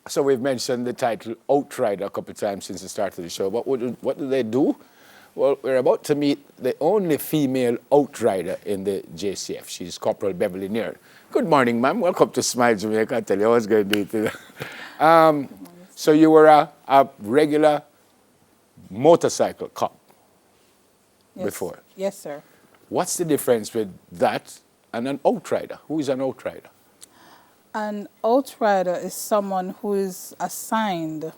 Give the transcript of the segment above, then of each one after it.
So we've mentioned the title Outrider a couple of times since the start of the show. What do they do? Well, we're about to meet the only female outrider in the JCF. She's Corporal Beverly Near. Good morning, ma'am. Welcome to Smile Jamaica. I'll tell you what's going to do today. So you were a regular motorcycle cop before? Yes, sir. What's the difference with that and an outrider? Who is an outrider? An outrider is someone who is assigned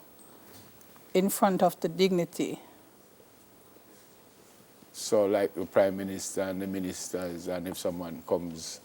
in front of the dignity. So like the Prime Minister and the ministers, and if someone comes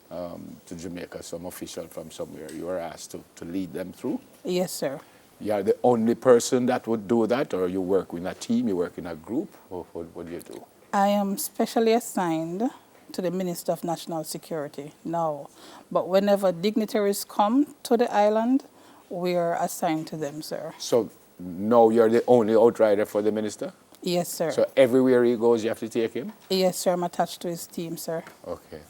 to Jamaica, some official from somewhere, you are asked to lead them through? Yes, sir. You are the only person that would do that, or you work in a team, you work in a group? What do you do? I am specially assigned to the Minister of National Security now. But whenever dignitaries come to the island, we are assigned to them, sir. So now you're the only outrider for the minister? Yes, sir. So everywhere he goes, you have to take him? Yes, sir. I'm attached to his team, sir. Okay.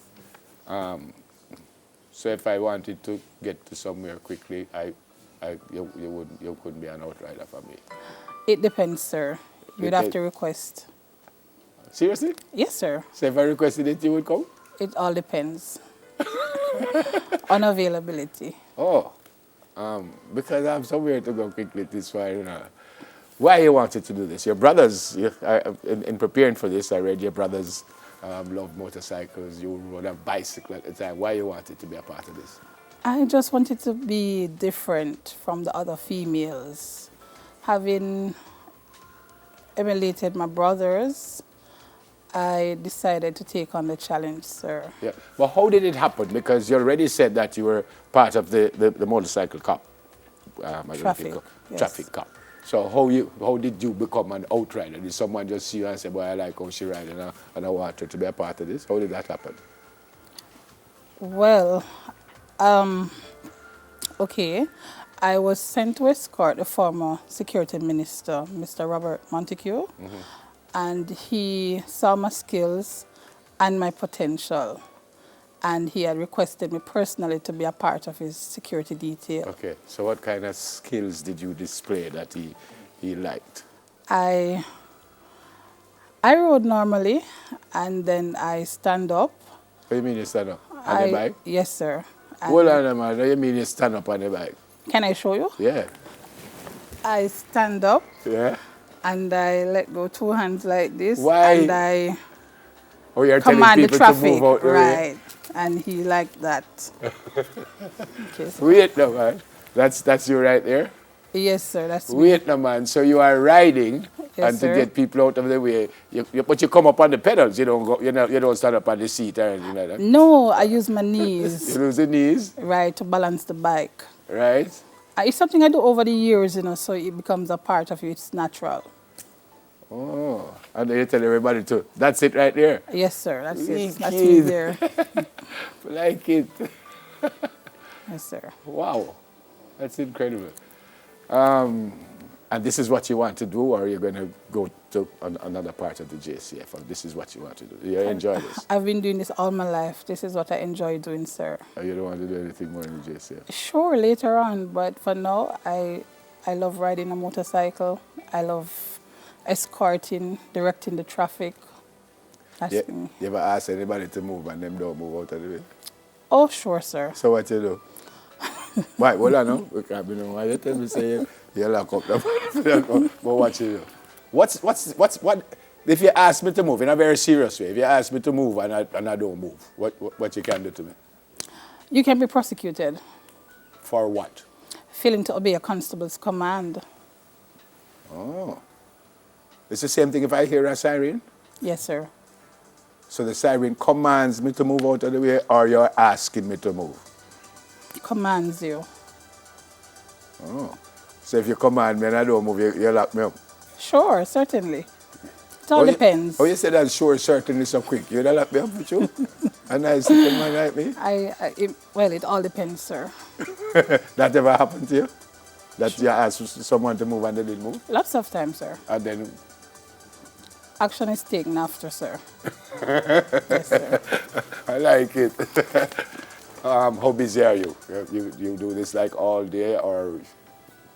So if I wanted to get to somewhere quickly, you couldn't be an outrider for me? It depends, sir. You'd have to request. Seriously? Yes, sir. So if I requested it, you would come? It all depends on availability. Oh, because I have somewhere to go quickly this far. Why you wanted to do this? Your brothers, in preparing for this, I read your brothers love motorcycles. You rode a bicycle at the time. Why you wanted to be a part of this? I just wanted to be different from the other females. Having emulated my brothers, I decided to take on the challenge, sir. Yeah. Well, how did it happen? Because you already said that you were part of the motorcycle cop. Traffic. Yes. Traffic cop. So how did you become an outrider? Did someone just see you and say, boy, I like how she rides and I want her to be a part of this? How did that happen? Well, okay. I was sent to escort the former security minister, Mr. Robert Montague. Mm-hmm. And he saw my skills and my potential. And he had requested me personally to be a part of his security detail. Okay, so what kind of skills did you display that he liked? I rode normally, and then I stand up. What do you mean you stand up? On the bike? Yes, sir. Hold on a minute, what do you mean you stand up on the bike? Can I show you? Yeah. I stand up. Yeah. And I let go two hands like this. Why? And I you're command telling people the traffic. To move out the right. way. And he liked that. Okay, so wait no man. That's you right there? Yes, sir. That's me. Wait no man. So you are riding and to get people out of the way. But you come up on the pedals. You don't go. You don't stand up on the seat or anything like that. No, I use my knees. You use the knees. Right, to balance the bike. Right. It's something I do over the years, so it becomes a part of you. It's natural. Oh, and then you tell everybody to. That's it right there. Yes, sir. That's it. That's me there. Like it. Yes, sir. Wow, that's incredible. And this is what you want to do, or are you going to go to another part of the JCF? Or this is what you want to do? Do you enjoy this? I've been doing this all my life. This is what I enjoy doing, sir. Or you don't want to do anything more in the JCF? Sure, later on, but for now, I love riding a motorcycle. I love escorting, directing the traffic. That's me. You ever ask anybody to move and them don't move out of the way? Oh, sure, sir. So what you do? Why? Hold on now. We can't be no why you tell me say you lock up the but what you do? What if you ask me to move in a very serious way, if you ask me to move and I don't move, what you can do to me? You can be prosecuted. For what? Failing to obey a constable's command. Oh. It's the same thing if I hear a siren? Yes, sir. So the siren commands me to move out of the way, or you're asking me to move? Commands you. Oh. So if you command me and I don't move, you lock me up? Sure, certainly. It all depends. You said that sure, certainly so quick. You don't lock me up with you? A nice little man like me? Well, it all depends, sir. That ever happened to you? That you asked someone to move and they didn't move? Lots of times, sir. And then? Action is taken after, sir. Yes, sir. I like it. How busy are you? You do this like all day or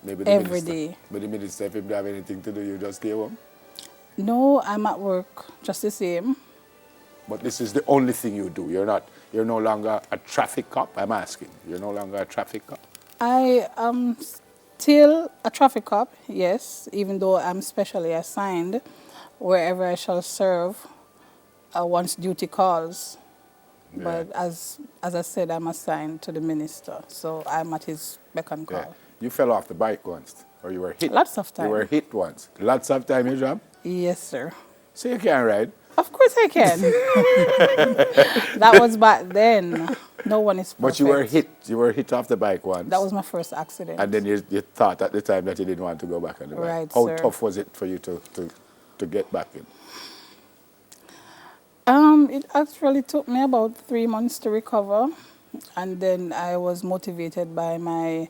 maybe the Every minister? day. But the minister, if you don't have anything to do, you just stay home? No, I'm at work just the same. But this is the only thing you do. You're no longer a traffic cop, I'm asking. You're no longer a traffic cop? I am still a traffic cop, yes, even though I'm specially assigned wherever I shall serve once duty calls. Yeah. But as I said, I'm assigned to the minister, so I'm at his beck and call. Yeah. You fell off the bike once, or you were hit? Lots of time. You were hit once. Lots of time you jump? Yes, sir. So you can't ride? Of course I can. That was back then. No one is perfect. But you were hit. You were hit off the bike once. That was my first accident. And then you thought at the time that you didn't want to go back on the bike. Right, How sir. tough was it for you to get back in? It actually took me about 3 months to recover. And then I was motivated by my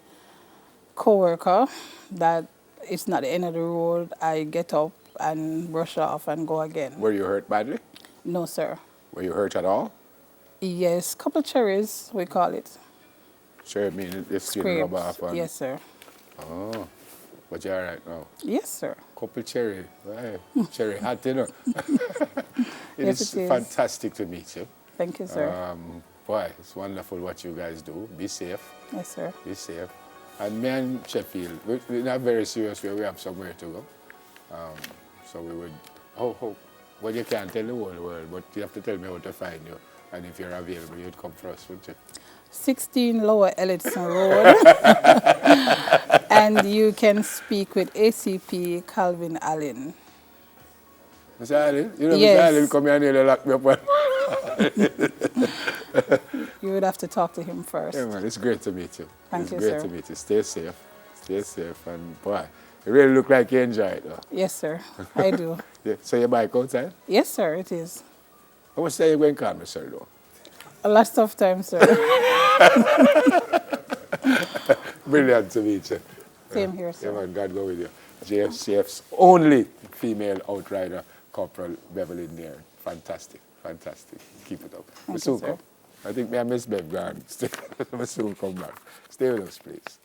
coworker that it's not the end of the road. I get up and brush off and go again. Were you hurt badly? No, sir. Were you hurt at all? Yes, couple cherries, we call it. Sure, I mean, the skin rub off. And, Yes, sir. Oh, but you're all right now. Yes, sir. Couple cherry. Right. Cherry hot, you know. Yes, It is it is. fantastic to meet you. Thank you, sir. Boy, it's wonderful what you guys do. Be safe. Yes, sir. Be safe. And me and Sheffield, we're not very serious where we have somewhere to go. So we would, well, you can't tell the whole world, but you have to tell me how to find you. And if you're available, you'd come for us, wouldn't you? 16 Lower Elletson Road. And you can speak with ACP Calvin Allen. Mr. Allen? You know, Yes. Mr. Allen come here and nearly lock me up. You would have to talk to him first. Yeah, man, it's great to meet you. Thank you, It's great sir. to meet you. Stay safe. Stay safe. And boy, you really look like you enjoy it, though. Yes, sir. I do. Yeah. So your bike outside? Yes, sir, it is. How much time you going to call me, sir, though? A lot of time, sir. Brilliant to meet you. Same here, sir. Yeah, man, God go with you. JCF's only female outrider, Corporal Beverly Nairn. Fantastic, fantastic. Keep it up. Thank We'll you, soon sir. come. I think me and Miss Bev gone. We'll soon come back. Stay with us, please.